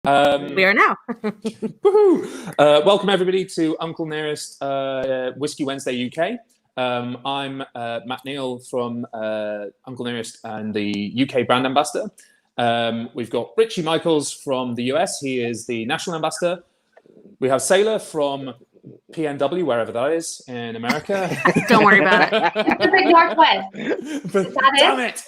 We are now. Welcome everybody to Uncle Nearest Whiskey Wednesday UK. I'm Matt Neal from Uncle Nearest and the UK Brand Ambassador. We've got Richie Michaels from the US. He is the National Ambassador. We have Sailor from PNW, wherever that is in America. Don't worry about it. Pacific Northwest. Is that Damn it!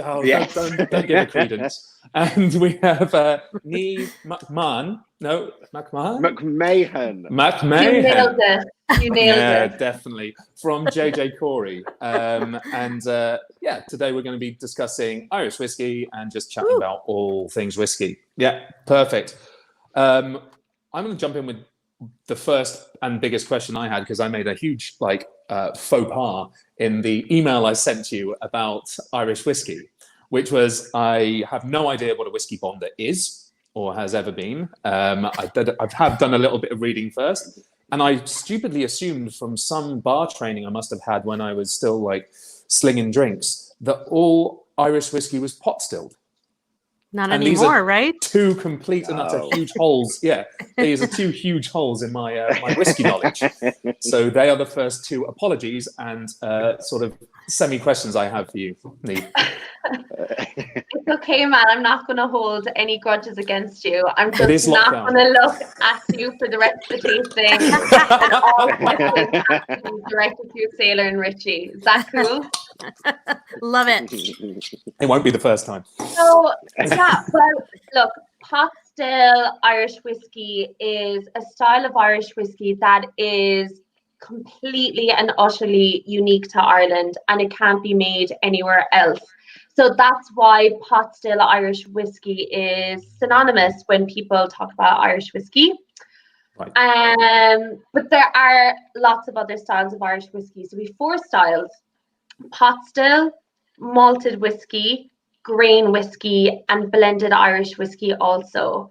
Oh, Yes. don't give it credence. And we have Niamh McMahon. No, McMahon? McMahon. McMahon. You nailed it. You nailed Yeah, it. definitely. From JJ Cory. Today we're going to be discussing Irish whiskey and just chatting about all things whiskey. Yeah, perfect. I'm going to jump in with the first and biggest question I had, because I made a huge faux pas in the email I sent you about Irish whiskey, which was I have no idea what a whiskey bonder is or has ever been. I have done a little bit of reading first, and I stupidly assumed from some bar training I must have had when I was still slinging drinks that all Irish whiskey was pot stilled. Not And anymore, right? Two complete and utter huge holes. Yeah, these are two huge holes in my my whiskey knowledge. So they are the first two apologies and sort of semi-questions I have for you, Niamh. It's okay, man. I'm not going to hold any grudges against you. I'm It is just not lockdown. going to look at you for the rest of the tasting. And all questions have to be directed to Sailor and Richie. Is that cool? Love it. It won't be the first time. So, yeah, well, look, pot still Irish whiskey is a style of Irish whiskey that is completely and utterly unique to Ireland, and it can't be made anywhere else. So that's why pot still Irish whiskey is synonymous when people talk about Irish whiskey. Right. But there are lots of other styles of Irish whiskey. So we have four styles: pot still, malted whiskey, grain whiskey, and blended Irish whiskey also.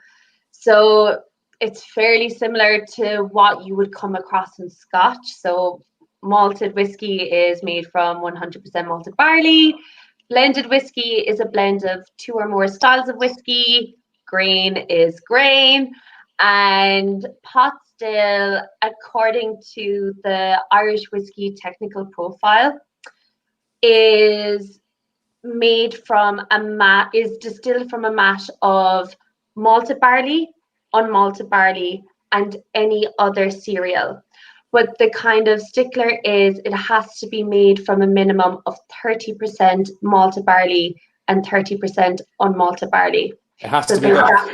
So it's fairly similar to what you would come across in Scotch. So malted whiskey is made from 100% malted barley. Blended whiskey is a blend of two or more styles of whiskey. Grain is grain. And pot still, according to the Irish whiskey technical profile, is made from is distilled from a mash of malted barley, unmalted barley, and any other cereal. But the kind of stickler is it has to be made from a minimum of 30% malted barley and 30% unmalted barley. It has to be both.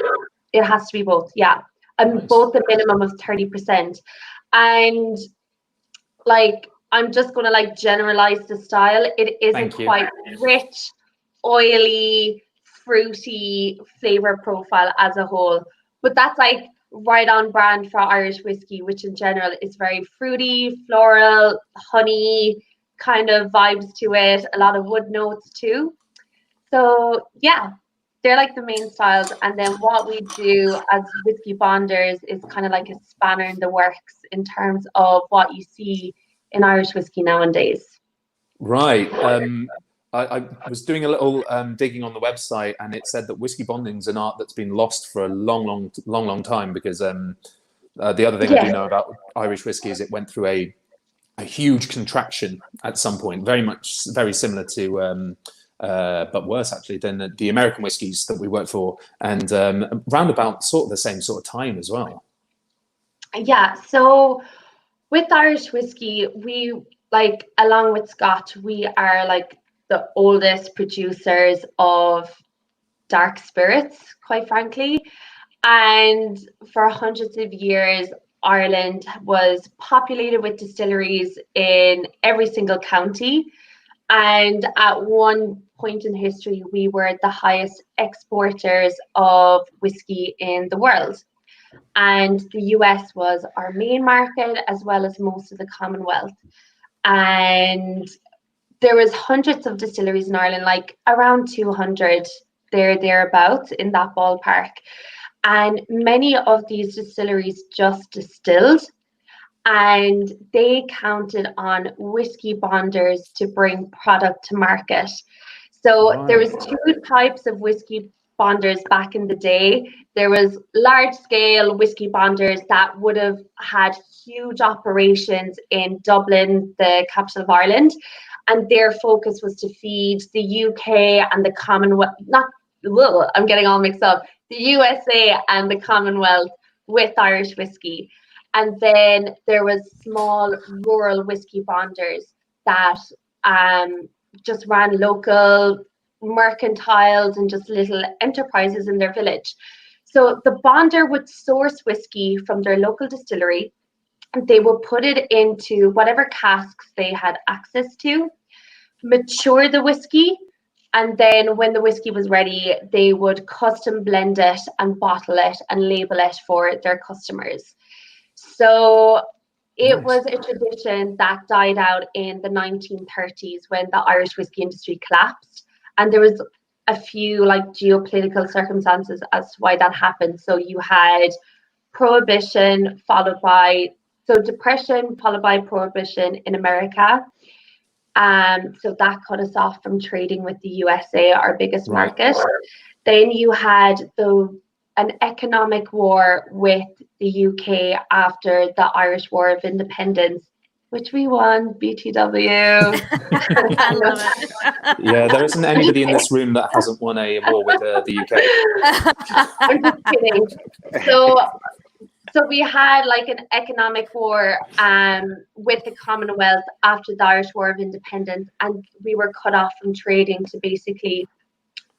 It has to be both, yeah. And Nice. both a minimum of 30%. And I'm just going to generalize the style. It isn't Thank you. quite rich, oily, fruity flavor profile as a whole. But that's right on brand for Irish whiskey, which in general is very fruity, floral, honey kind of vibes to it, a lot of wood notes too. So yeah, they're the main styles. And then what we do as whiskey bonders is kind of like a spanner in the works in terms of what you see in Irish whiskey nowadays. Right. I was doing a little digging on the website, and it said that whiskey bonding is an art that's been lost for a long time, because the other thing I do know about Irish whiskey is it went through a huge contraction at some point, very similar to but worse actually than the American whiskies that we worked for, and round about sort of the same sort of time as well. Yeah, so with Irish whiskey, we along with Scotch, we are the oldest producers of dark spirits, quite frankly. And for hundreds of years, Ireland was populated with distilleries in every single county. And at one point in history, we were the highest exporters of whiskey in the world. And the US was our main market, as well as most of the Commonwealth. And there was hundreds of distilleries in Ireland, around 200, thereabouts in that ballpark. And many of these distilleries just distilled, and they counted on whiskey bonders to bring product to market. So there was two types of whiskey bonders back in the day. There was large-scale whiskey bonders that would have had huge operations in Dublin, the capital of Ireland, and their focus was to feed the UK and the Commonwealth, I'm getting all mixed up, the USA and the Commonwealth with Irish whiskey. And then there was small rural whiskey bonders that just ran local mercantiles and just little enterprises in their village. So the bonder would source whiskey from their local distillery, and they would put it into whatever casks they had access to, mature the whiskey, and then when the whiskey was ready, they would custom blend it and bottle it and label it for their customers. So it was a tradition that died out in the 1930s when the Irish whiskey industry collapsed. And there was a few like geopolitical circumstances as to why that happened. So you had prohibition depression followed by prohibition in America. So that cut us off from trading with the USA, our biggest market. Then you had an economic war with the UK after the Irish War of Independence, which we won, BTW. I love it. Yeah, there isn't anybody in this room that hasn't won a war with the UK. I'm just kidding. So we had like an economic war with the Commonwealth after the Irish War of Independence, and we were cut off from trading to basically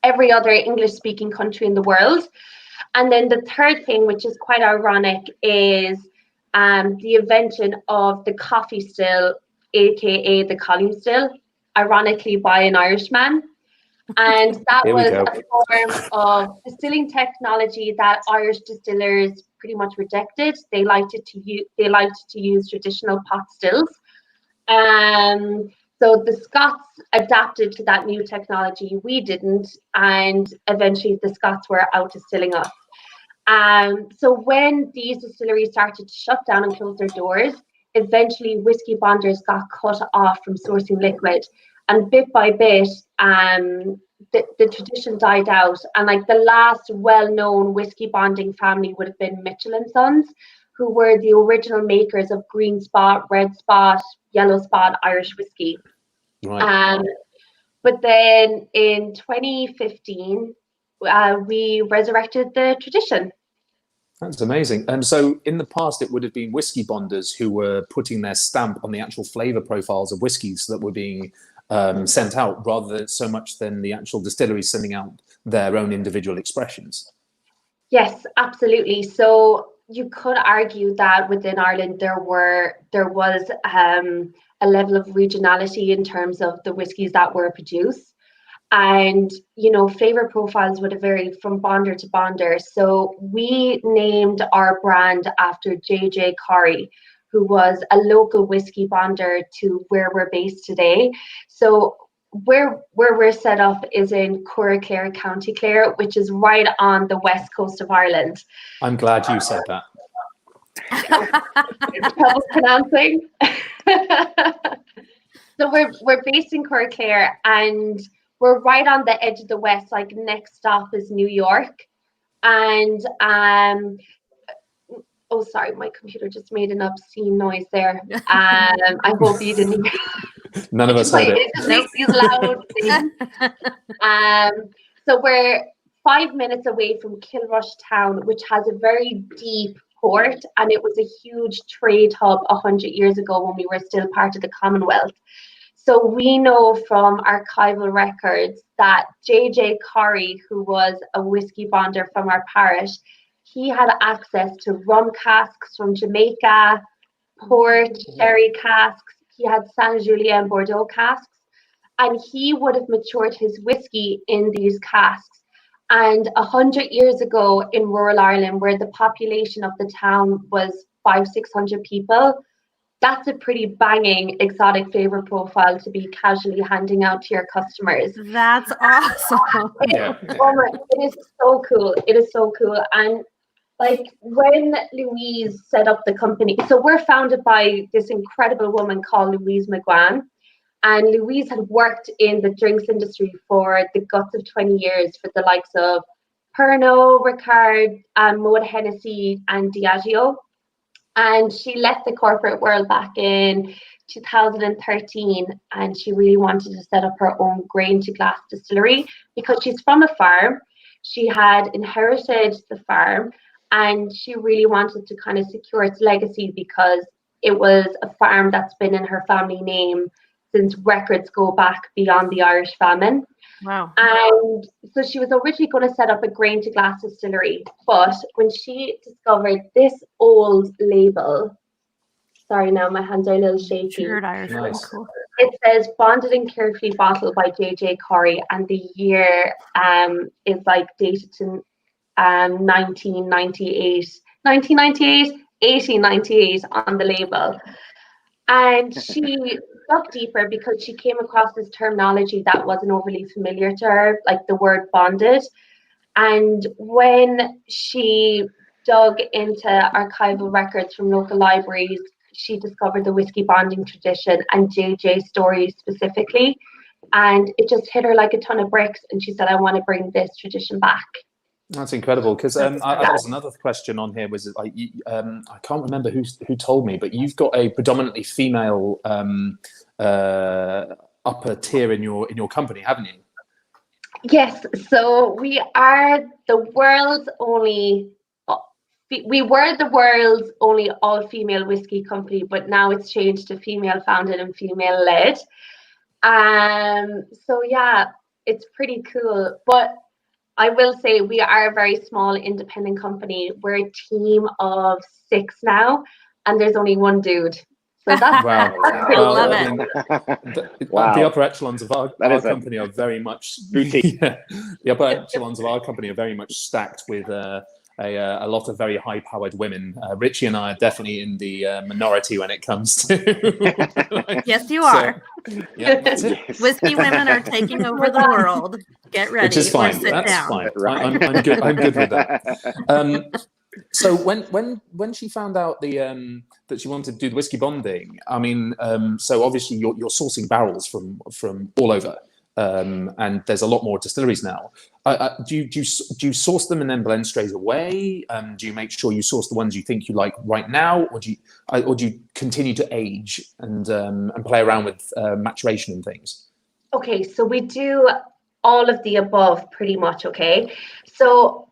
every other English-speaking country in the world. And then the third thing, which is quite ironic, is the invention of the coffee still, aka the column still, ironically by an Irishman. And that was a form of distilling technology that Irish distillers pretty much rejected. They liked to use traditional pot stills. So the Scots adapted to that new technology. We didn't, and eventually the Scots were out distilling us. So when these distilleries started to shut down and close their doors, eventually whiskey bonders got cut off from sourcing liquid, and bit by bit, the tradition died out. And like the last well-known whiskey bonding family would have been Mitchell and Sons, who were the original makers of Green Spot, Red Spot, Yellow Spot Irish whiskey. Right. But then in 2015, we resurrected the tradition. That's amazing. So in the past, it would have been whiskey bonders who were putting their stamp on the actual flavor profiles of whiskies that were being sent out, rather than so much than the actual distilleries sending out their own individual expressions. Yes, absolutely. So you could argue that within Ireland there was a level of regionality in terms of the whiskies that were produced. And, flavor profiles would have varied from bonder to bonder. So we named our brand after JJ Cory, who was a local whiskey bonder to where we're based today. So where we're set up is in Cory, County Clare, which is right on the west coast of Ireland. I'm glad you said that. Trouble pronouncing. So we're based in Cory, and we're right on the edge of the west. Like next stop is New York, and oh sorry, my computer just made an obscene noise there. I hope you didn't. None of us heard it. It just makes these loud things. So we're 5 minutes away from Kilrush town, which has a very deep port, and it was a huge trade hub 100 years ago when we were still part of the Commonwealth. So we know from archival records that JJ Cory, who was a whiskey bonder from our parish, he had access to rum casks from Jamaica, port, sherry casks. He had Saint Julien Bordeaux casks, and he would have matured his whiskey in these casks. And 100 years ago in rural Ireland, where the population of the town was 500-600 people, that's a pretty banging exotic flavor profile to be casually handing out to your customers. That's awesome. It is so cool. It is so cool. And like when Louise set up the company, so we're founded by this incredible woman called Louise McGuan. And Louise had worked in the drinks industry for the guts of 20 years for the likes of Pernod, Ricard, Moet Hennessy, and Diageo. And she left the corporate world back in 2013, and she really wanted to set up her own grain to glass distillery because she's from a farm. She had inherited the farm, and she really wanted to kind of secure its legacy because it was a farm that's been in her family name since records go back beyond the Irish famine. Wow. And so she was originally going to set up a grain to glass distillery, but when she discovered this old label, sorry now my hands are a little shaky. Shared Irish wine, Nice. cool. It says bonded and carefully bottled by J.J. Cory, and the year is like dated to 1898 on the label. And she dug deeper because she came across this terminology that wasn't overly familiar to her, like the word bonded. And when she dug into archival records from local libraries, she discovered the whiskey bonding tradition and JJ's story specifically. And it just hit her like a ton of bricks. And she said, I want to bring this tradition back. That's incredible, because that was another question on here. Was it like I can't remember who told me, but you've got a predominantly female upper tier in your company, haven't you? Yes, so we are the world's only. We were the world's only all-female whiskey company, but now it's changed to female-founded and female-led. So yeah, it's pretty cool, but I will say we are a very small independent company. We're a team of 6 now, and there's only one dude. So that's Wow. I love it. The upper echelons of our company are very much boutique. Yeah, the upper echelons of our company are very much stacked with a lot of very high-powered women. Richie and I are definitely in the minority when it comes to. Yes, you are. Yeah, that's it. Whiskey women are taking over the world. Get ready. Which is fine. Or sit That's down. fine. Right. I'm good. I'm good with that. So when she found out that she wanted to do the whiskey bonding, I mean, so obviously you're sourcing barrels from all over, and there's a lot more distilleries now. Do you source them and then blend straight away? Do you make sure you source the ones you think you like right now, or do you continue to age and play around with maturation and things? Okay, so we do all of the above pretty much. Okay, so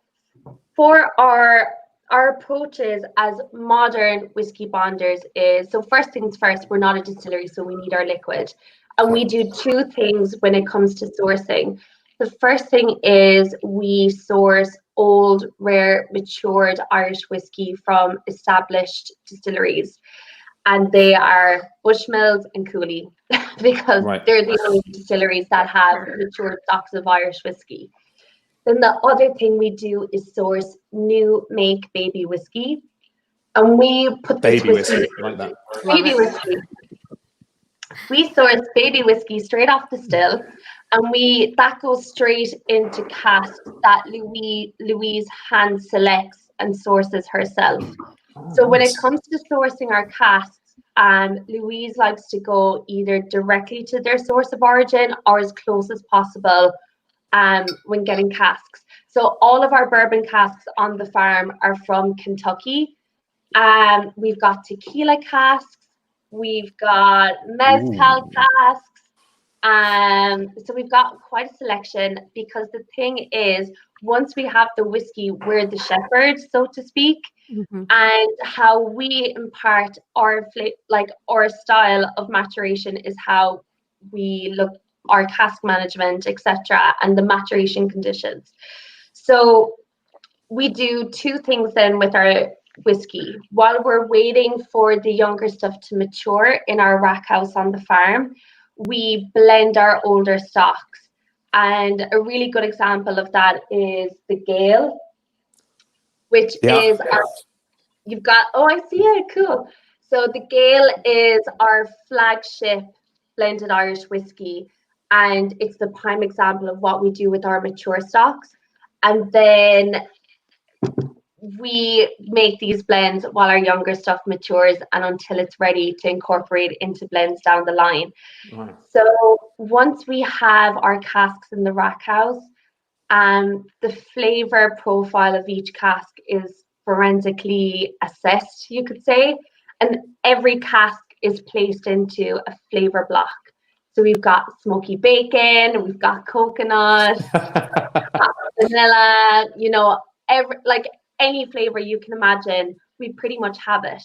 for our approaches as modern whiskey bonders is, so first things first, we're not a distillery, so we need our liquid. And we do 2 things when it comes to sourcing. The first thing is we source old, rare, matured Irish whiskey from established distilleries. And they are Bushmills and Cooley, because they're the only distilleries that have matured stocks of Irish whiskey. Then the other thing we do is source new make baby whiskey. And we put this baby whiskey like that. Baby whiskey. We source baby whiskey straight off the still, and that goes straight into casks that Louise hand selects and sources herself. So when it comes to sourcing our casks, Louise likes to go either directly to their source of origin or as close as possible when getting casks. So all of our bourbon casks on the farm are from Kentucky. We've got tequila casks. We've got mezcal casks. So we've got quite a selection, because the thing is, once we have the whiskey, we're the shepherds, so to speak. Mm-hmm. And how we impart our style of maturation is how we look, our cask management, etc., and the maturation conditions. So we do 2 things then with our whiskey. While we're waiting for the younger stuff to mature in our rack house on the farm, we blend our older stocks. And a really good example of that is the Gale, which is you've got, I see it, cool. So the Gale is our flagship blended Irish whiskey, and it's the prime example of what we do with our mature stocks. And then we make these blends while our younger stuff matures and until it's ready to incorporate into blends down the line. Wow. So once we have our casks in the rack house, The flavor profile of each cask is forensically assessed, you could say, and every cask is placed into a flavor block. So we've got smoky bacon, we've got coconut, vanilla, any flavor you can imagine, we pretty much have it.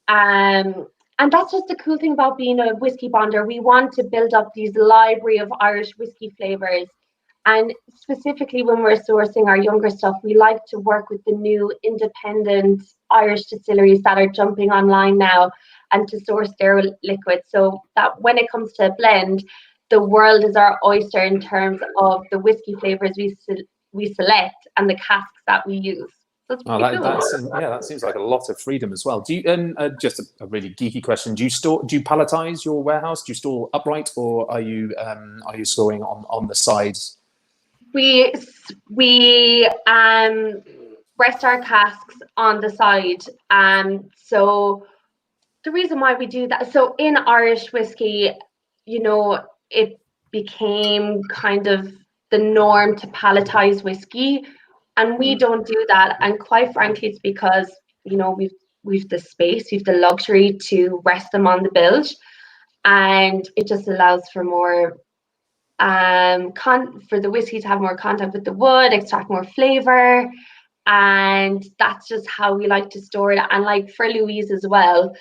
And that's just the cool thing about being a whiskey bonder. We want to build up these library of Irish whiskey flavors. And specifically when we're sourcing our younger stuff, we like to work with the new independent Irish distilleries that are jumping online now and to source their liquids. So that when it comes to a blend, the world is our oyster in terms of the whiskey flavors we select and the casks that we use. So cool. That seems like a lot of freedom as well. Do you? And just a really geeky question: Do you palletize your warehouse? Do you store upright, or are you storing on the sides? We rest our casks on the side. So the reason why we do that, so in Irish whiskey, it became kind of the norm to palletize whiskey, and we don't do that. And quite frankly, it's because we've the space, we've the luxury to rest them on the bilge, and it just allows for more for the whiskey to have more contact with the wood, extract more flavor, and that's just how we like to store it. And like for Louise as well,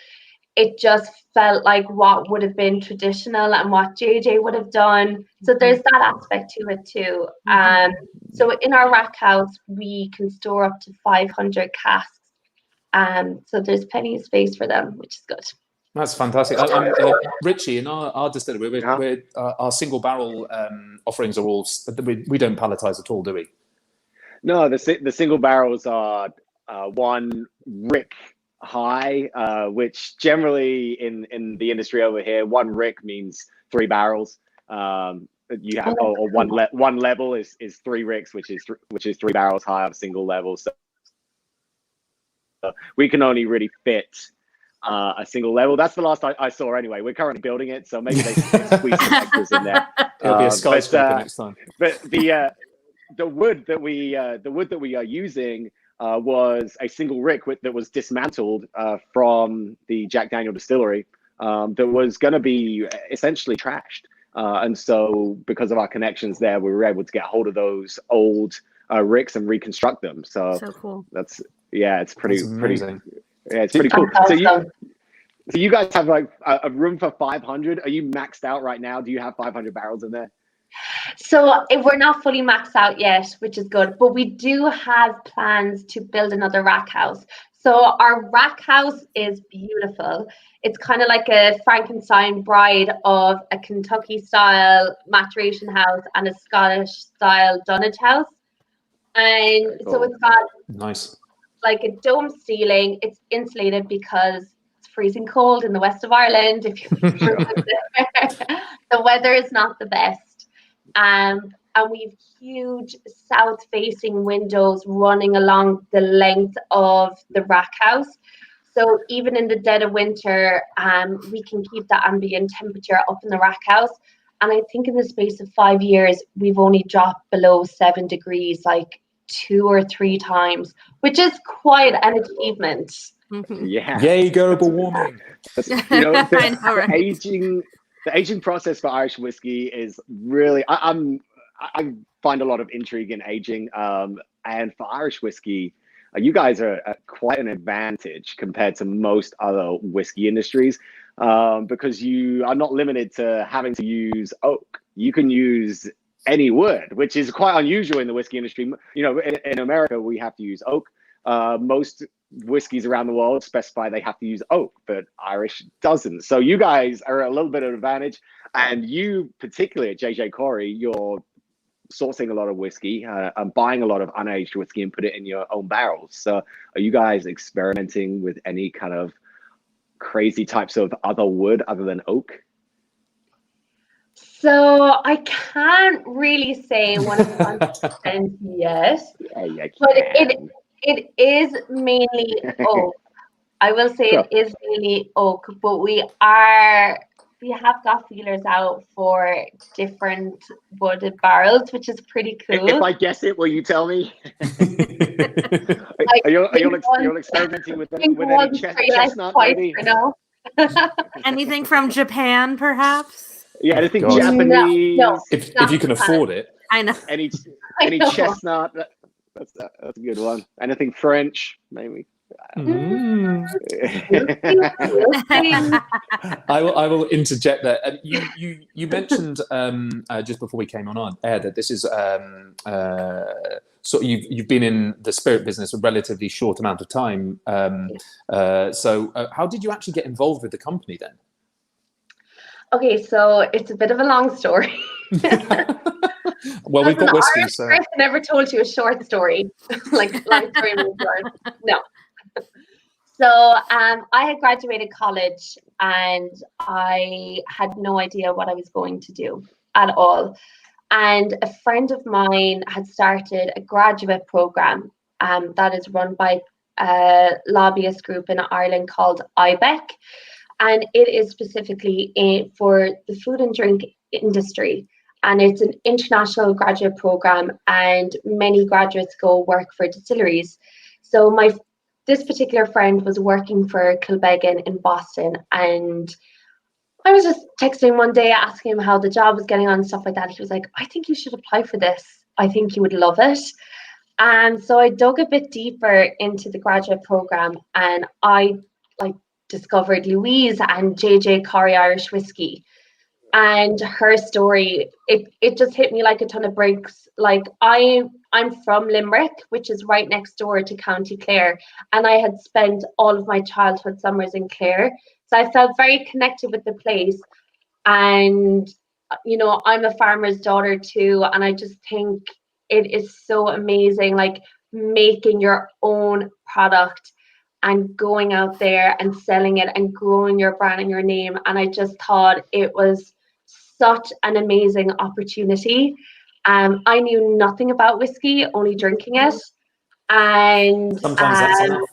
it just felt like what would have been traditional and what JJ would have done. So there's that aspect to it too. So in our rack house, we can store up to 500 casks. So there's plenty of space for them, which is good. That's fantastic. Richie, in our distillery, our single barrel offerings are all. We don't palletize at all, do we? No, the single barrels are one rick high, which generally in the industry over here, one rick means 3 barrels. You have or one level is 3 ricks, which is 3 barrels high of a single level. So we can only really fit a single level. That's the last I saw anyway. We're currently building it, so maybe they squeeze some extras in there. It'll be a skyscraper next time. But the wood that we are using was a single rick that was dismantled from the Jack Daniel distillery that was going to be essentially trashed. And so because of our connections there, we were able to get hold of those old ricks and reconstruct them. So cool. It's pretty amazing. Yeah, it's pretty cool. So you guys have like a room for 500. Are you maxed out right now? Do you have 500 barrels in there? So we're not fully maxed out yet, which is good, but we do have plans to build another rack house. So our rack house is beautiful. It's kind of like a Frankenstein bride of a Kentucky style maturation house and a Scottish style dunnage house. And so it's got nice, like a dome ceiling. It's insulated because it's freezing cold in the west of Ireland. If the weather is not the best. And we've huge south-facing windows running along the length of the rack house. So even in the dead of winter, we can keep the ambient temperature up in the rack house. And I think in the space of 5 years, we've only dropped below 7 degrees, like 2 or 3 times, which is quite an achievement. Yeah. Yay, global warming. The aging process for Irish whiskey is really, I find a lot of intrigue in aging. And for Irish whiskey, you guys are at quite an advantage compared to most other whiskey industries because you are not limited to having to use oak. You can use any wood, which is quite unusual in the whiskey industry. In America, we have to use oak. Most whiskeys around the world specify they have to use oak, but Irish doesn't. So you guys are at a little bit of an advantage. And you, particularly at JJ Cory, you're sourcing a lot of whiskey and buying a lot of unaged whiskey and put it in your own barrels. So are you guys experimenting with any kind of crazy types of other wood other than oak? So I can't really say 100% yet, but it is mainly oak. I will say it is mainly oak, but we are got feelers out for different wooded barrels, which is pretty cool. If I guess it, will you tell me? Like, are you one- all experimenting with think any one straight ice chestnut, twice maybe? for now. Anything from Japan, perhaps? Yeah, anything God. Japanese? No. If you can afford it. I know. Any I know. chestnut? That's a good one. Anything French, maybe? Mm. I will interject there. You mentioned just before we came on air that this is sort of you've been in the spirit business a relatively short amount of time. So how did you actually get involved with the company then? Okay, so it's a bit of a long story. Well, we've got whiskey, Irish so person never told you a short story, like long story means short. No. So I had graduated college and I had no idea what I was going to do at all. And a friend of mine had started a graduate program that is run by a lobbyist group in Ireland called IBEC. And it is specifically for the food and drink industry. And it's an international graduate program, and many graduates go work for distilleries. So this particular friend was working for Kilbeggan in Boston, and I was just texting one day asking him how the job was getting on and stuff like that. He was like, I think you should apply for this. I think you would love it. And so I dug a bit deeper into the graduate program, and I discovered Louise and Cory Irish Whiskey. And her story, it just hit me like a ton of bricks. Like I'm from Limerick, which is right next door to County Clare, and I had spent all of my childhood summers in Clare, so I felt very connected with the place. And I'm a farmer's daughter too, and I just think it is so amazing, like making your own product and going out there and selling it and growing your brand and your name. And I just thought it was such an amazing opportunity. I knew nothing about whiskey, only drinking it. And sometimes that's enough.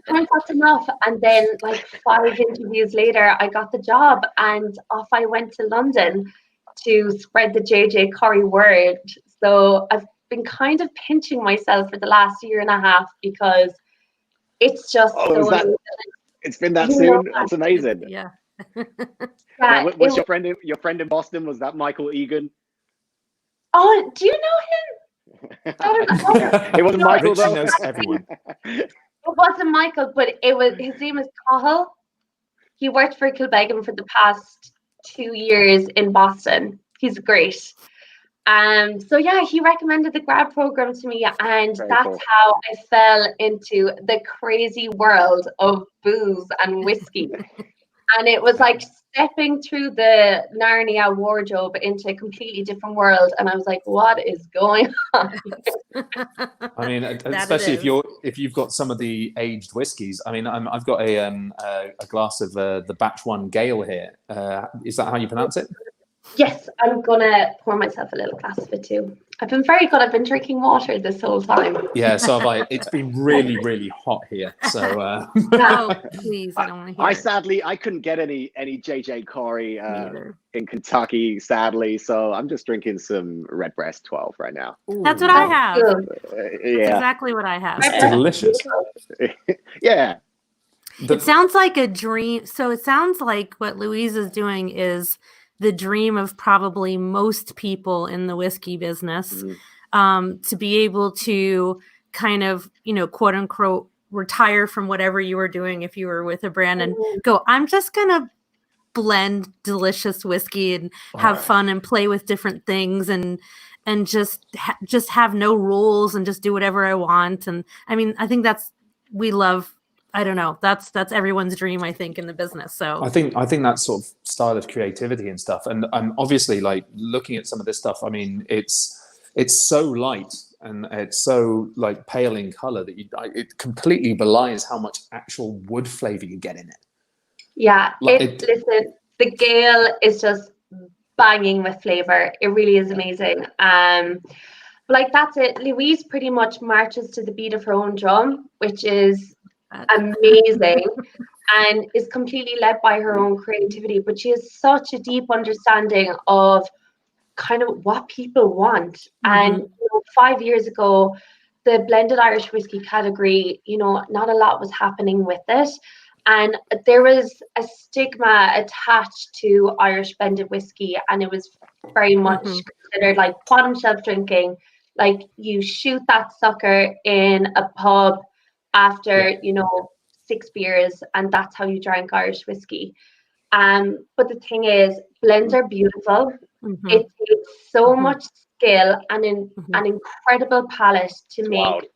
sometimes that's enough. And then like 5 interviews later, I got the job and off I went to London to spread the Cory word. So I've been kind of pinching myself for the last year and a half because it's just so amazing. It's been that soon? That's amazing. Yeah. Yeah, was your friend in Boston, was that Michael Egan? Oh, do you know him? It wasn't Michael Richie though. knows everyone. It wasn't Michael, but his name is Cahill. He worked for Kilbeggan for the past 2 years in Boston. He's great. So yeah, he recommended the grad program to me, and Very that's cool. how I fell into the crazy world of booze and whiskey. And it was like stepping through the Narnia wardrobe into a completely different world, and I was like, "What is going on?" I mean, especially if you've got some of the aged whiskies. I mean, I've got a glass of the Batch One Gale here. Is that how you pronounce it? Yes, I'm gonna pour myself a little glass of it too. I've been very good. I've been drinking water this whole time. Yeah, so have I. It's been really, really hot here. So Oh, please, I don't want to hear it. Sadly, I couldn't get any Cory Either. in Kentucky, sadly. So I'm just drinking some Redbreast 12 right now. That's what I have. Good. That's Yeah, exactly what I have. it's delicious. yeah. It sounds like a dream. So it sounds like what Louise is doing is the dream of probably most people in the whiskey business, to be able to kind of, quote unquote, retire from whatever you were doing if you were with a brand and go, I'm just going to blend delicious whiskey and have fun and play with different things and just have no rules and just do whatever I want. And I mean, I think we love, I don't know, that's everyone's dream, I think, in the business. So I think that sort of style of creativity and stuff, and obviously, like looking at some of this stuff, I mean, it's so light and it's so like pale in color that it completely belies how much actual wood flavor you get in it. Yeah, Like listen, the Gale is just banging with flavor. It really is amazing. But like that's it. Louise pretty much marches to the beat of her own drum, which is amazing and is completely led by her own creativity, but she has such a deep understanding of kind of what people want. And 5 years ago, the blended Irish whiskey category, not a lot was happening with it. And there was a stigma attached to Irish blended whiskey, and it was very much considered like bottom shelf drinking. Like you shoot that sucker in a pub after, 6 beers, and that's how you drank Irish whiskey. But the thing is, blends are beautiful. It takes so much skill and an incredible palate to make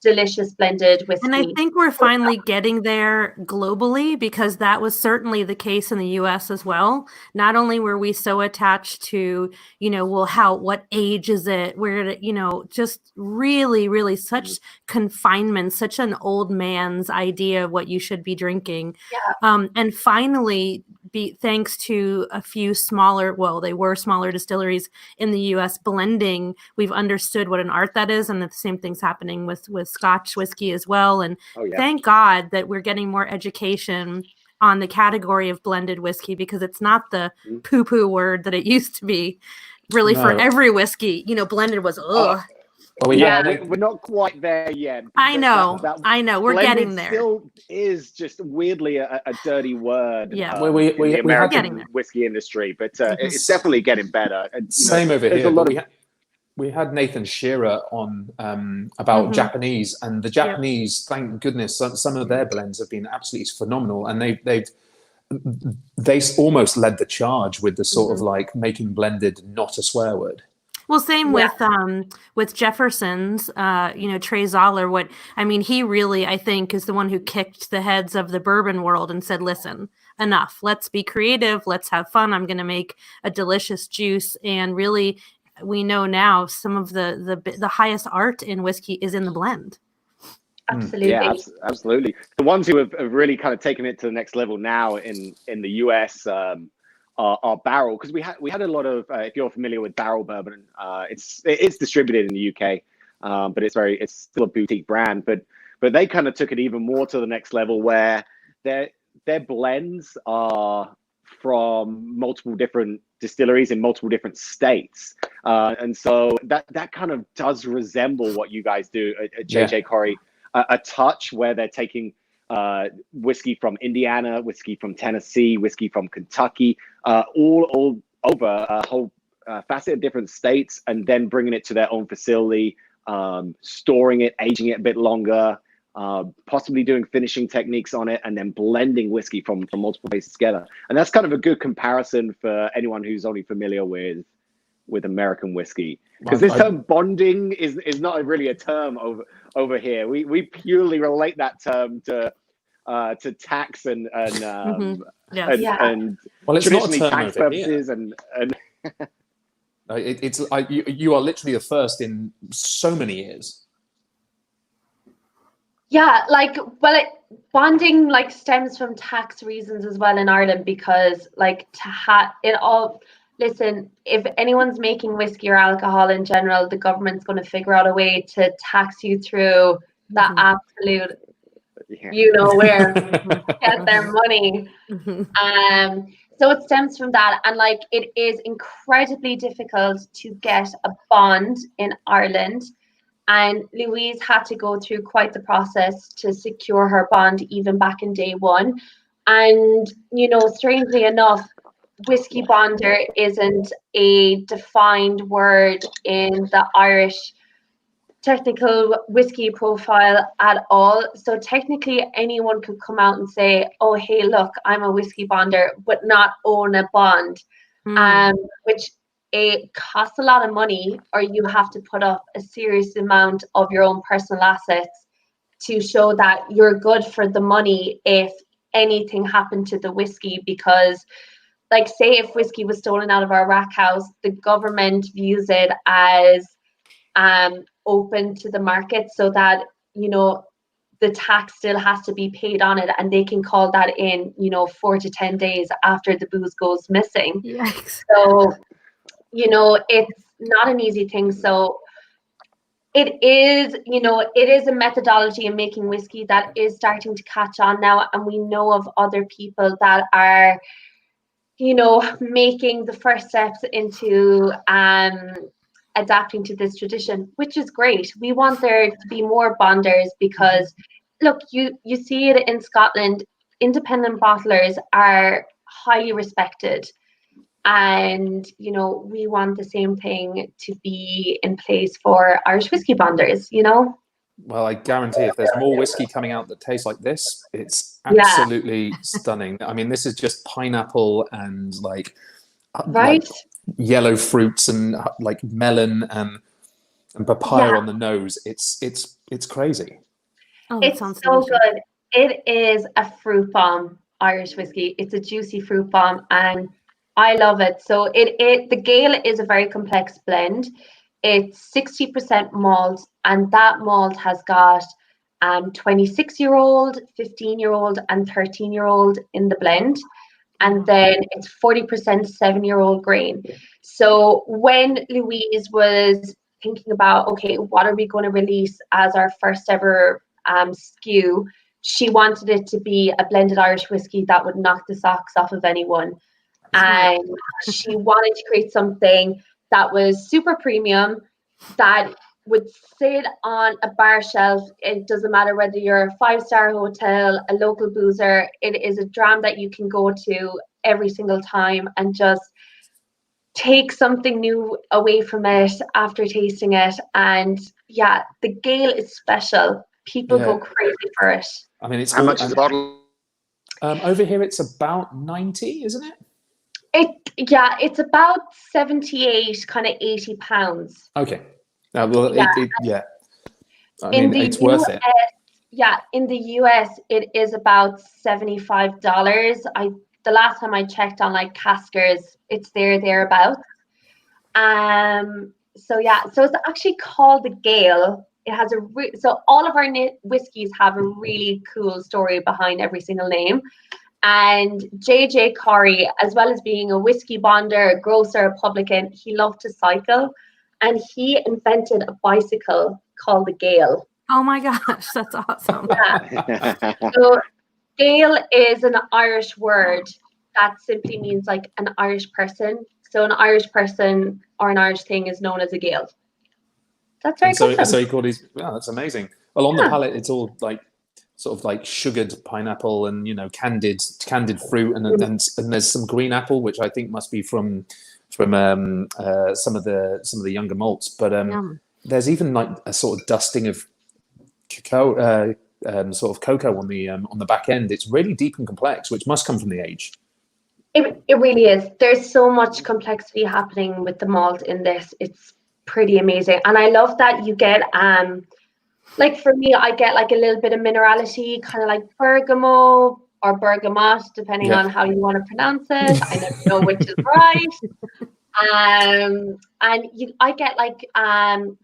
delicious blended whiskey. And I think we're finally getting there globally, because that was certainly the case in the US as well. Not only were we so attached to, what age is it? Where, just really, really such confinement, such an old man's idea of what you should be drinking. Yeah. And finally, thanks to a few they were smaller distilleries in the US blending, we've understood what an art that is. And the same thing's happening with Scotch whiskey as well. And thank God that we're getting more education on the category of blended whiskey, because it's not the poo-poo word that it used to be. Really, for every whiskey, blended was ugh. We're not quite there yet. I know. We're getting there. Still is just weirdly a dirty word. Yeah, in the American whiskey industry, but it's definitely getting better. And, Same over here. We had Nathan Shearer on about Japanese, and the Japanese, thank goodness, some of their blends have been absolutely phenomenal, and they almost led the charge with the sort of like making blended not a swear word. Well, same with Jefferson's, Trey Zoller. He really, I think, is the one who kicked the heads of the bourbon world and said, listen, enough. Let's be creative. Let's have fun. I'm going to make a delicious juice. And really, we know now some of the highest art in whiskey is in the blend. Absolutely. Yeah, absolutely. The ones who have really kind of taken it to the next level now in the US are barrel, because we had a lot of if you're familiar with barrel bourbon, it's distributed in the UK, but it's still a boutique brand. But they kind of took it even more to the next level, where their blends are from multiple different distilleries in multiple different states, and so that kind of does resemble what you guys do at JJ Cory, a touch where they're taking whiskey from Indiana, whiskey from Tennessee, whiskey from Kentucky, all over a whole facet of different states, and then bringing it to their own facility, storing it, aging it a bit longer, possibly doing finishing techniques on it, and then blending whiskey from multiple places together. And that's kind of a good comparison for anyone who's only familiar with American whiskey, because this term bonding is not really a term over here. We purely relate that term to tax and well, it's not a term tax over purposes here. and you are literally the first in so many years. Yeah, bonding stems from tax reasons as well in Ireland, because listen, if anyone's making whiskey or alcohol in general, the government's going to figure out a way to tax you through the absolute, where, get their money. So it stems from that. And it is incredibly difficult to get a bond in Ireland. And Louise had to go through quite the process to secure her bond even back in day one. And, strangely enough, whiskey bonder isn't a defined word in the Irish technical whiskey profile at all. So technically anyone could come out and say, oh, hey, look, I'm a whiskey bonder, but not own a bond, which it costs a lot of money, or you have to put up a serious amount of your own personal assets to show that you're good for the money if anything happened to the whiskey. Because say if whiskey was stolen out of our rack house, the government views it as open to the market, so that the tax still has to be paid on it, and they can call that in 4 to 10 days after the booze goes missing. Yikes. So it's not an easy thing. So it is, you know, it is a methodology in making whiskey that is starting to catch on now, and we know of other people that are, you know, making the first steps into adapting to this tradition, which is great. We want there to be more bonders because, look, you see it in Scotland. Independent bottlers are highly respected, and you know, we want the same thing to be in place for Irish whiskey bonders, you know. Well, I guarantee if there's more whiskey coming out that tastes like this, it's absolutely stunning. I mean, this is just pineapple and like yellow fruits and like melon and papaya on the nose. It's crazy. Oh, it's so good. It is a fruit bomb, Irish whiskey. It's a juicy fruit bomb, and I love it. So the Gale is a very complex blend. It's 60% malt, and that malt has got 26-year-old, 15-year-old, and 13-year-old in the blend. And then it's 40% 7-year-old grain. So when Louise was thinking about, okay, what are we going to release as our first ever SKU, she wanted it to be a blended Irish whiskey that would knock the socks off of anyone. And she wanted to create something that was super premium, that would sit on a bar shelf. It doesn't matter whether you're a 5-star hotel, a local boozer. It is a dram that you can go to every single time and just take something new away from it after tasting it. And yeah, the Gale is special. People go crazy for it. I mean, it's how much is the bottle? Over here, it's about 90, isn't it? It's about 78, kind of 80 pounds. Okay. Well, yeah. I mean, it's US, worth it. Yeah, in the US, it is about $75. The last time I checked on like Caskers, it's thereabouts. So it's actually called the Gale. It has so all of our whiskeys have a really cool story behind every single name. And JJ Cory, as well as being a whiskey bonder, a grocer, a publican, he loved to cycle, and he invented a bicycle called the Gale. Oh my gosh, that's awesome. Yeah. So Gale is an Irish word that simply means like an Irish person. So an Irish person or an Irish thing is known as a Gale. That's very good. So he called his. Wow, that's amazing. Well, on the palate, it's all like sort of like sugared pineapple and, you know, candied fruit, and there's some green apple, which I think must be from some of the younger malts. But there's even like a sort of dusting of cacao, sort of cocoa on the back end. It's really deep and complex, which must come from the age. It really is. There's so much complexity happening with the malt in this. It's pretty amazing. And I love that you get like for me, I get like a little bit of minerality, kind of like bergamot or bergamot, depending on how you want to pronounce it. I never know which is right. I get like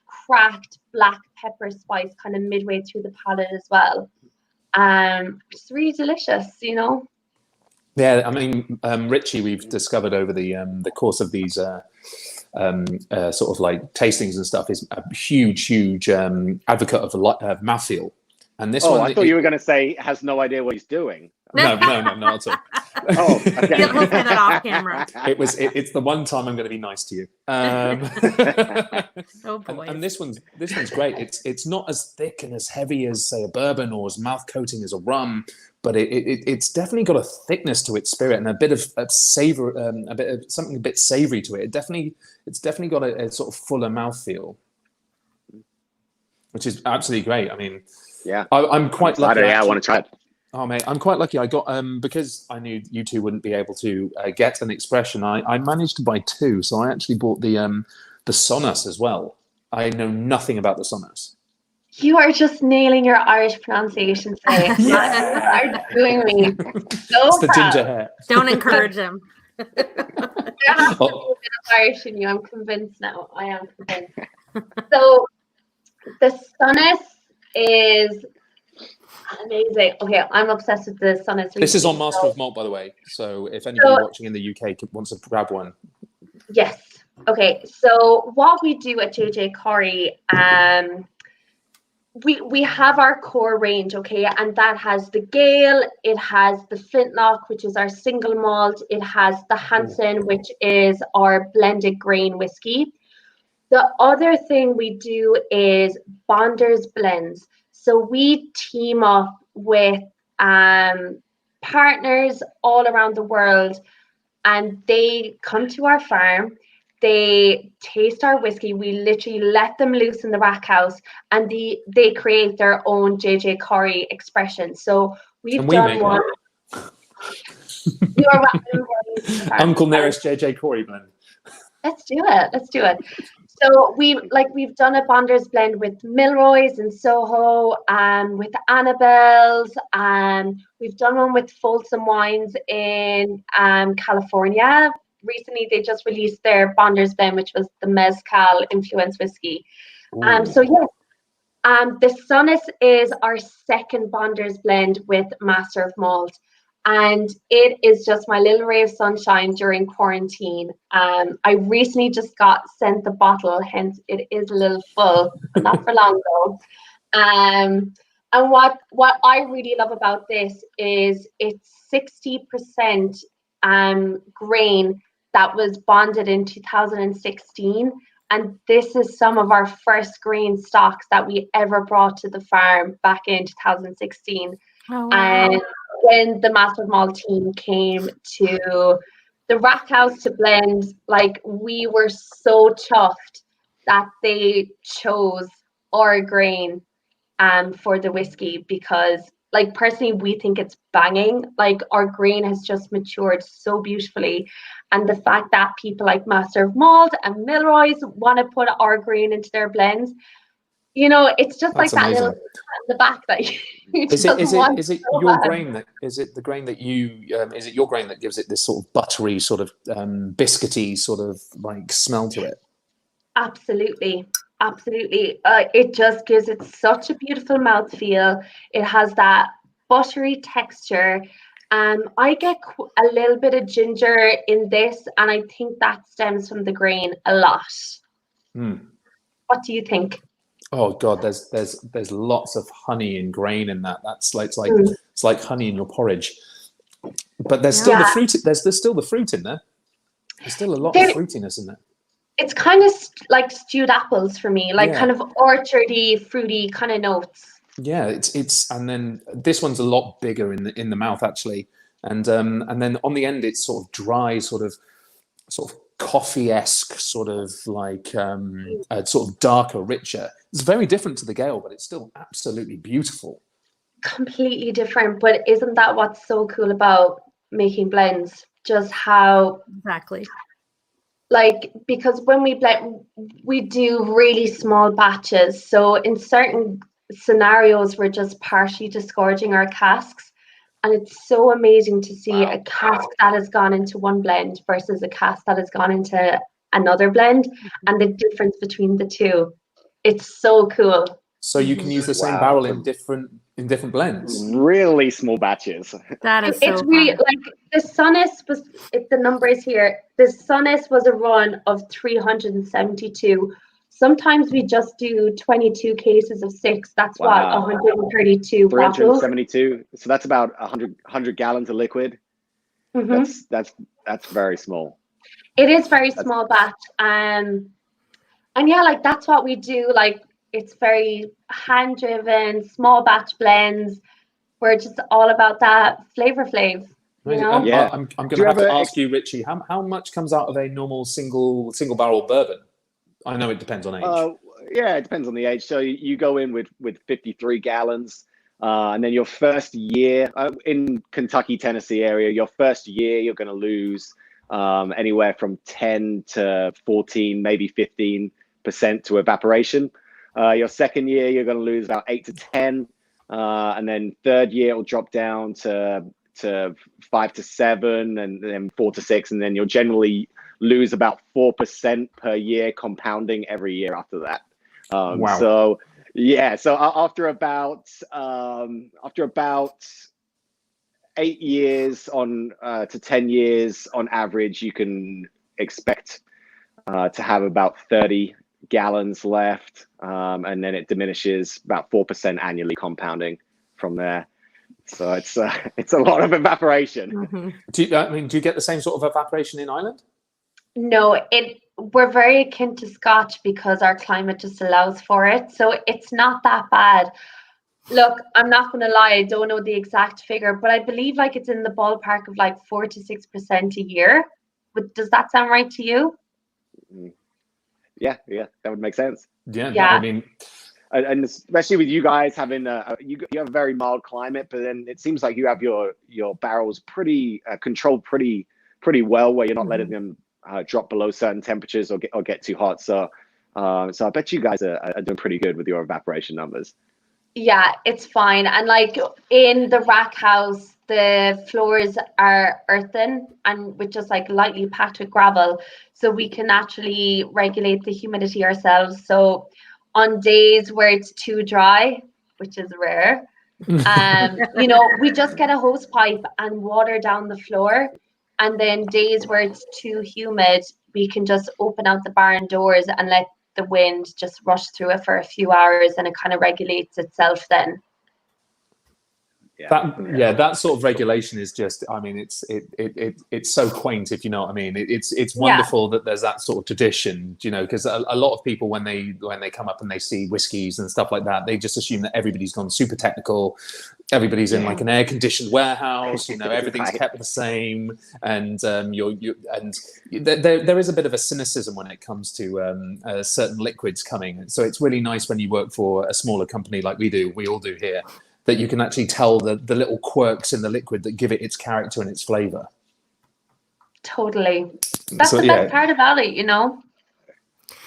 cracked black pepper spice kind of midway through the palate as well. It's really delicious, you know. Yeah, I mean, Richie, we've discovered over the course of these sort of like tastings and stuff, is a huge advocate of mouthfeel. And this one, I thought you were going to say has no idea what he's doing. No, not at all. Oh, okay. We'll look at it off camera. It's the one time I'm going to be nice to you. Oh boy. And this one's great. It's not as thick and as heavy as, say, a bourbon, or as mouth coating as a rum, but it's definitely got a thickness to its spirit and a bit of savor, a bit of something a bit savory to it. It's definitely got a sort of fuller mouthfeel, which is absolutely great. I mean, yeah, I'm quite lucky. I want to try it. Oh mate, I'm quite lucky. I got because I knew you two wouldn't be able to get an expression. I managed to buy two, so I actually bought the Sonas as well. I know nothing about the Sonas. You are just nailing your Irish pronunciation today. You are doing me so it's the proud. ginger hair. Don't encourage him. There has to be a bit of Irish in you. I'm convinced now. I am convinced. So the Sonas is amazing. Okay, I'm obsessed with the Sonas. This is on Master of Malt, by the way. So if anybody watching in the UK wants to grab one. Yes. Okay, so what we do at JJ Cory, we have our core range, okay, and that has the Gale, it has the Flintlock, which is our single malt, it has the Hansen, which is our blended grain whiskey. The other thing we do is Bonders blends. So we team up with partners all around the world, and they come to our farm. They taste our whiskey. We literally let them loose in the rack house, and they create their own JJ Cory expression. So we've done one. You are welcome. Uncle Nearest JJ Cory blend. Let's do it. Let's do it. So we've done a Bonders blend with Milroy's in Soho, with Annabelle's, we've done one with Folsom Wines in California. Recently, they just released their Bonders blend, which was the Mezcal influenced whiskey. So yes, the Sunnis is our second Bonders blend with Master of Malt. And it is just my little ray of sunshine during quarantine. I recently just got sent the bottle, hence it is a little full, but not for long though. And what I really love about this is it's 60% grain that was bonded in 2016. And this is some of our first grain stocks that we ever brought to the farm back in 2016. Oh, wow. And when the Master of Malt team came to the rack house to blend, like, we were so chuffed that they chose our grain for the whiskey, because, like, personally, we think it's banging. Like, our grain has just matured so beautifully, and the fact that people like Master of Malt and Milroy's want to put our grain into their blends, you know, it's just That's like that amazing. little the back that you Is it so your bad. grain that is it the grain that you is it your grain that gives it this sort of buttery, sort of biscuity, sort of like smell to it? Absolutely. It just gives it such a beautiful mouthfeel. It has that buttery texture. I get a little bit of ginger in this, and I think that stems from the grain a lot. What do you think? Oh God, there's lots of honey and grain in that. That's like it's like honey in your porridge. But there's still the fruit. There's still the fruit in there. There's still a lot of fruitiness in there. It's kind of like stewed apples for me, like kind of orchardy, fruity kind of notes. Yeah, it's and then this one's a lot bigger in the mouth actually, and then on the end it's sort of dry, sort of coffee-esque, sort of like sort of darker, richer. It's very different to the Gale, but it's still absolutely beautiful. Completely different, but isn't that what's so cool about making blends? Just how exactly. Like, because when we blend, we do really small batches. So in certain scenarios, we're just partially disgorging our casks. And it's so amazing to see a cask that has gone into one blend versus a cask that has gone into another blend, and the difference between the two. It's so cool. So you can use the same barrel in different blends. Really small batches. That is it's really like the Sunnis was. If the number is here, the Sunnis was a run of 372. Sometimes we just do 22 cases of 6. That's what 132 bottles. 372. So that's about 100 gallons of liquid. That's very small. It is very small batch, and yeah, like that's what we do. Like, it's very hand driven, small batch blends. We're just all about that flavor flav. You know? I'm going to have to ask you, Richie, how much comes out of a normal single barrel bourbon? I know it depends on age. Yeah, it depends on the age. So you go in with 53 gallons, and then your first year in Kentucky, Tennessee area, your first year you're going to lose anywhere from 10 to 14, maybe 15% to evaporation. Your second year you're going to lose about 8 to 10, and then third year it'll drop down to 5 to 7, and then 4 to 6, and then you'll generally lose about 4% per year, compounding every year after that. So after about 8 years to 10 years on average, you can expect to have about 30 gallons left, and then it diminishes about 4% annually, compounding from there. So it's a lot of evaporation. Mm-hmm. Do you get the same sort of evaporation in Ireland? No, we're very akin to Scotch because our climate just allows for it. So it's not that bad. Look, I'm not going to lie, I don't know the exact figure, but I believe like it's in the ballpark of like 4 to 6% a year. But does that sound right to you? Yeah, that would make sense. Yeah. I mean, and especially with you guys having you have a very mild climate, but then it seems like you have your barrels pretty controlled pretty well, where you're not letting them drop below certain temperatures or get too hot. So I bet you guys are doing pretty good with your evaporation numbers. Yeah, it's fine. And like in the rack house, the floors are earthen and with just like lightly packed with gravel. So we can naturally regulate the humidity ourselves. So on days where it's too dry, which is rare, we just get a hose pipe and water down the floor. And then days where it's too humid, we can just open out the barn doors and let the wind just rush through it for a few hours, and it kind of regulates itself then. That sort of regulation is just, I mean, it's so quaint, if you know what I mean. It's wonderful that there's that sort of tradition, because a lot of people when they come up and they see whiskies and stuff like that, they just assume that everybody's gone super technical, everybody's in like an air conditioned warehouse, everything's kept the same, and there is a bit of a cynicism when it comes to certain liquids coming. So it's really nice when you work for a smaller company like we all do here, that you can actually tell the little quirks in the liquid that give it its character and its flavor. Totally. That's the best part about it, Now,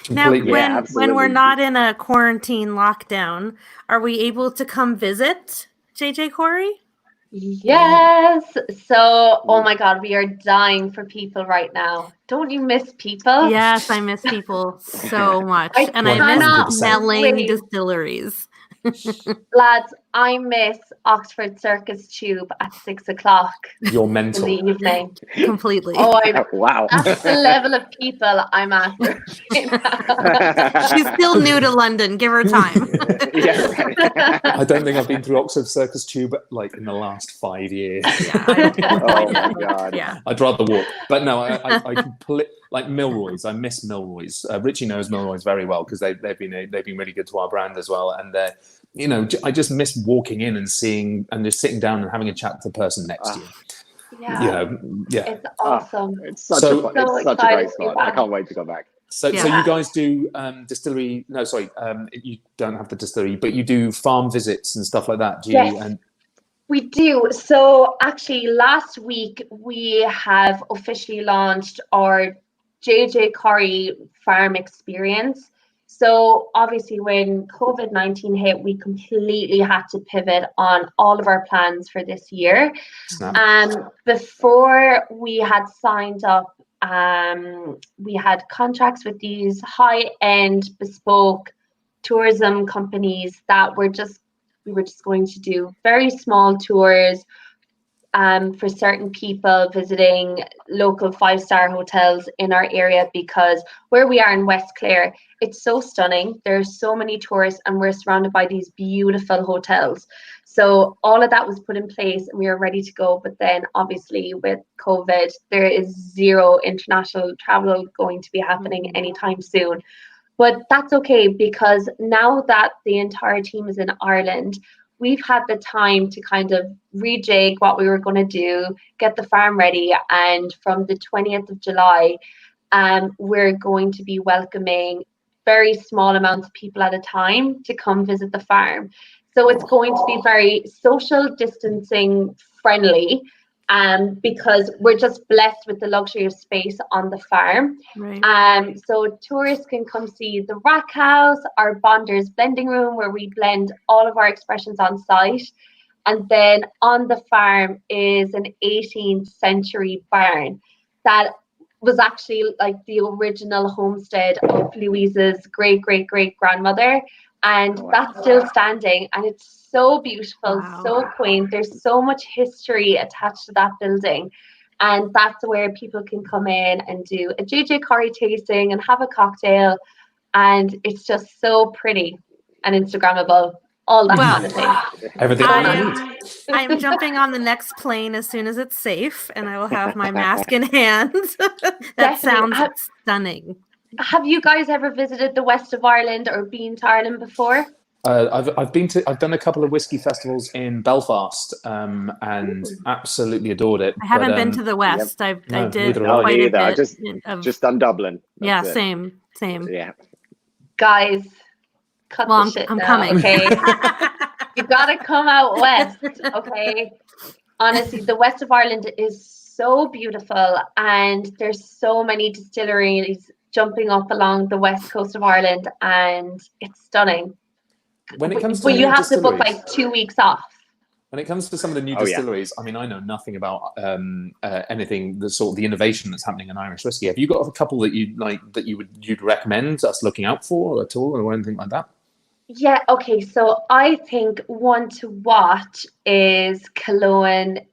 Completely. when we're not in a quarantine lockdown, are we able to come visit JJ Cory? Yes. So, oh my God, we are dying for people right now. Don't you miss people? Yes, I miss people so much. And I miss smelling distilleries. Lads, I miss Oxford Circus Tube at 6 o'clock You're mental. in the evening. Completely. Oh, wow. That's the level of people I'm after. She's still new to London. Give her time. I don't think I've been through Oxford Circus Tube like in the last 5 years. Oh my God. Yeah. I'd rather walk. But no, I completely, like Milroy's. I miss Milroy's. Richie knows Milroy's very well because they've been really good to our brand as well. And I just miss walking in and seeing and just sitting down and having a chat to the person next to you. Yeah. It's awesome. It's such a great spot. I can't wait to go back. So you guys do distillery? No, sorry, you don't have the distillery, but you do farm visits and stuff like that. Do you? Yes. We do. So actually last week we have officially launched our JJ Cory farm experience. So obviously when COVID-19 hit, we completely had to pivot on all of our plans for this year. Before we had signed up, we had contracts with these high-end bespoke tourism companies that we were just going to do very small tours for certain people visiting local 5-star hotels in our area, because where we are in West Clare, it's so stunning. There's so many tourists and we're surrounded by these beautiful hotels. So all of that was put in place and we were ready to go. But then obviously with COVID, there is zero international travel going to be happening anytime soon. But that's okay, because now that the entire team is in Ireland, we've had the time to kind of rejig what we were going to do, get the farm ready. And from the 20th of July, we're going to be welcoming very small amounts of people at a time to come visit the farm. So it's going to be very social distancing friendly, because we're just blessed with the luxury of space on the farm. Right. So tourists can come see the rack house, our bonders blending room, where we blend all of our expressions on site. And then on the farm is an 18th century barn that was actually like the original homestead of Louise's great grandmother. And that's still standing, and it's so beautiful, so quaint. There's so much history attached to that building. And that's where people can come in and do a JJ Cory tasting and have a cocktail. And it's just so pretty and Instagrammable, all that kind of thing. Everything I need. I'm jumping on the next plane as soon as it's safe, and I will have my mask in hand. That sounds stunning. Have you guys ever visited the west of Ireland or been to Ireland before? I've done a couple of whiskey festivals in Belfast, and absolutely adored it. I haven't been to the west. I did quite a bit. Just done Dublin. That's same. Yeah. Guys, cut the shit I'm now, coming. okay? You gotta come out west, okay? Honestly, the west of Ireland is so beautiful, and there's so many distilleries jumping up along the west coast of Ireland, and it's stunning. When it comes to you have to book like 2 weeks off. When it comes to some of the new distilleries, I mean, I know nothing about anything, the sort of the innovation that's happening in Irish whiskey. Have you got a couple that you'd recommend us looking out for at all, or anything like that? Yeah, okay. So I think one to watch is Killowen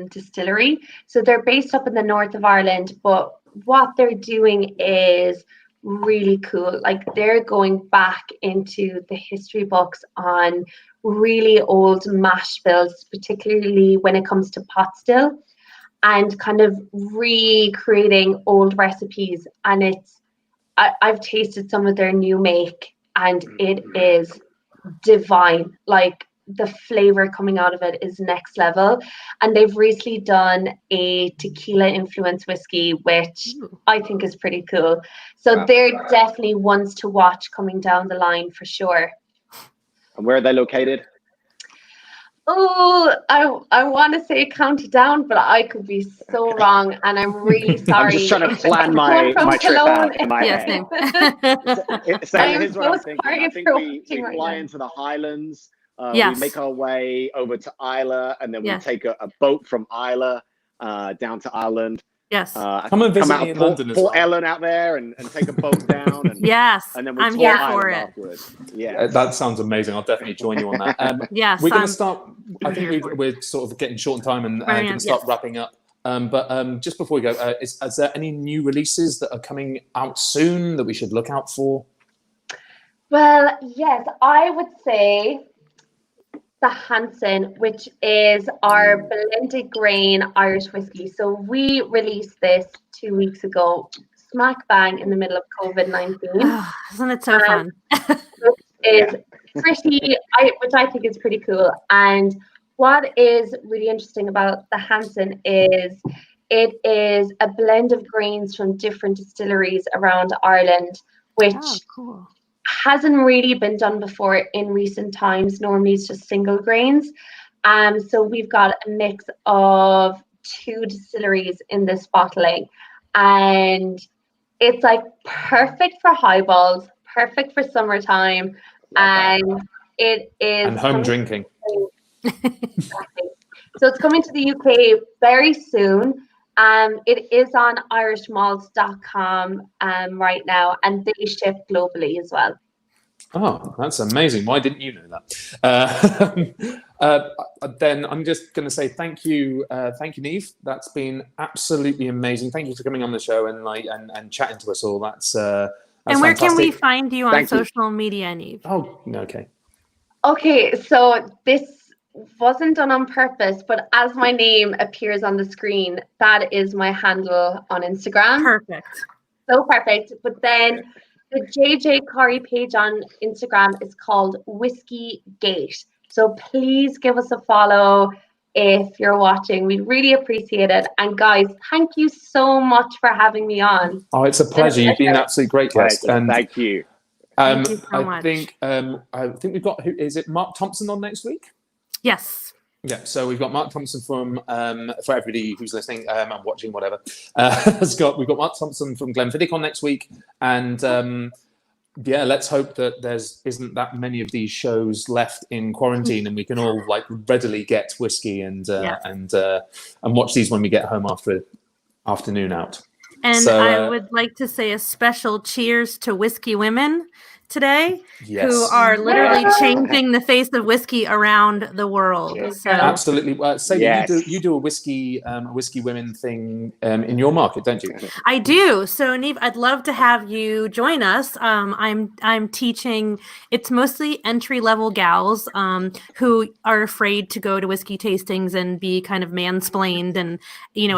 Distillery. So they're based up in the north of Ireland, but what they're doing is really cool. Like, they're going back into the history books on really old mash bills, particularly when it comes to pot still, and kind of recreating old recipes. And I've tasted some of their new make, and it is divine. Like, the flavor coming out of it is next level. And they've recently done a tequila influenced whiskey, which I think is pretty cool. So they're definitely ones to watch coming down the line for sure. And where are they located? Oh, I want to say County Down, but I could be so wrong, and I'm really sorry. I'm just trying to plan my trip out in my head. So here's what I'm thinking. I think we fly into the Highlands. We make our way over to Islay, and then we take a boat from Islay down to Ireland. Yes. Come and visit me in London as well. Port Ellen out there and take a boat down. And, and then I'm here for it. Afterwards. Yeah, that sounds amazing. I'll definitely join you on that. Yes, we're going to start. I think we're sort of getting short on time and going to start wrapping up. But just before we go, is there any new releases that are coming out soon that we should look out for? Well, yes, I would say the Hansen, which is our blended grain Irish whiskey. So we released this 2 weeks ago, smack bang in the middle of COVID-19. Oh, isn't it so fun? Which is pretty, which I think is pretty cool. And what is really interesting about the Hansen is it is a blend of grains from different distilleries around Ireland, which hasn't really been done before in recent times. Normally it's just single grains. So we've got a mix of 2 distilleries in this bottling, and it's like perfect for highballs, perfect for summertime, and it is home drinking. Exactly. So it's coming to the UK very soon. It is on irishmalts.com right now, and they ship globally as well. Oh, that's amazing. Why didn't you know that? Then I'm just going to say thank you, Niamh. That's been absolutely amazing. Thank you for coming on the show and chatting to us all. That's and where fantastic. can we find you on social media, Niamh? Oh, okay. Okay, so this wasn't done on purpose, but as my name appears on the screen, that is my handle on Instagram. Perfect. So perfect. But then the JJ Cory page on Instagram is called Whiskey Gate. So please give us a follow if you're watching. We'd really appreciate it. And guys, thank you so much for having me on. Oh, it's a pleasure. You've been an absolutely great guest. And thank you. Thank you so much. I think we've got, is it Mark Thompson on next week? Yes. Yeah, so we've got Mark Thompson from, for everybody who's listening and watching, whatever, we've got Mark Thompson from Glenfiddich on next week. And let's hope that isn't that many of these shows left in quarantine, and we can all like readily get whiskey and watch these when we get home after afternoon out. And I would like to say a special cheers to whiskey women, today Yes. who are literally changing the face of whiskey around the world. Yes. So Absolutely. Sadie, Yes. you do a whiskey women thing in your market, don't you? I do. So Niamh, I'd love to have you join us. I'm teaching. It's mostly entry level gals who are afraid to go to whiskey tastings and be kind of mansplained and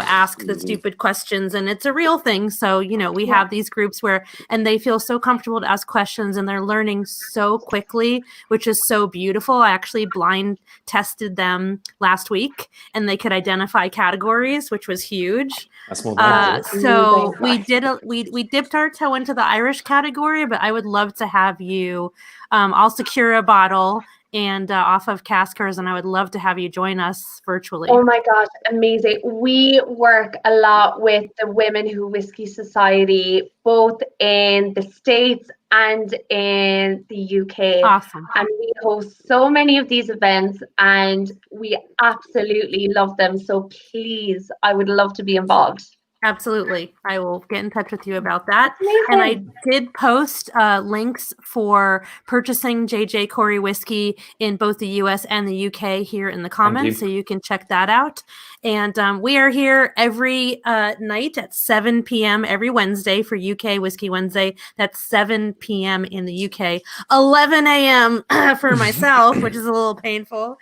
ask the stupid questions. And it's a real thing. So we have these groups and they feel so comfortable to ask questions and they're learning so quickly, which is so beautiful. I actually blind tested them last week and they could identify categories, which was huge. That's more than it. So we dipped our toe into the Irish category, but I would love to have you. I'll secure a bottle and off of Caskers, and I would love to have you join us virtually. Oh my gosh, amazing. We work a lot with the Women Who Whiskey Society, both in the States and in the UK. Awesome. And we host so many of these events and we absolutely love them. So please, I would love to be involved. Absolutely. I will get in touch with you about that. Amazing. And I did post links for purchasing JJ Cory whiskey in both the US and the UK here in the comments, so you can check that out. And we are here every night at 7 p.m. every Wednesday for UK Whiskey Wednesday. That's 7 p.m. in the UK. 11 a.m. for myself, which is a little painful.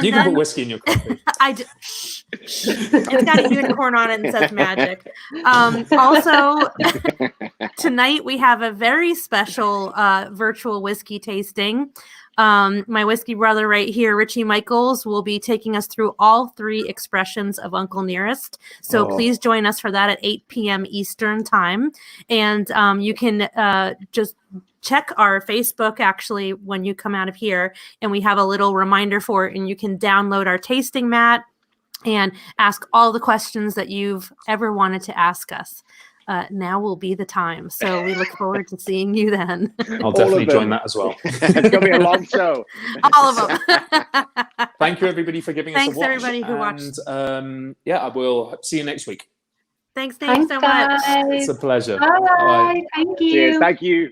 You can put whiskey in your coffee. It's got a unicorn on it and says magic. Also, tonight we have a very special virtual whiskey tasting. My whiskey brother right here, Richie Michaels, will be taking us through all 3 expressions of Uncle Nearest. So please join us for that at 8 p.m. Eastern time. And you can just check our Facebook actually when you come out of here. And we have a little reminder for it. And you can download our tasting mat and ask all the questions that you've ever wanted to ask us. Now will be the time. So we look forward to seeing you then. I'll definitely join that as well. It's going to be a long show. All of them. Thank you, everybody, for giving us a watch. Thanks, everybody who watched. And I will see you next week. Thanks so much. Guys. It's a pleasure. Bye. Thank you. Cheers. Thank you.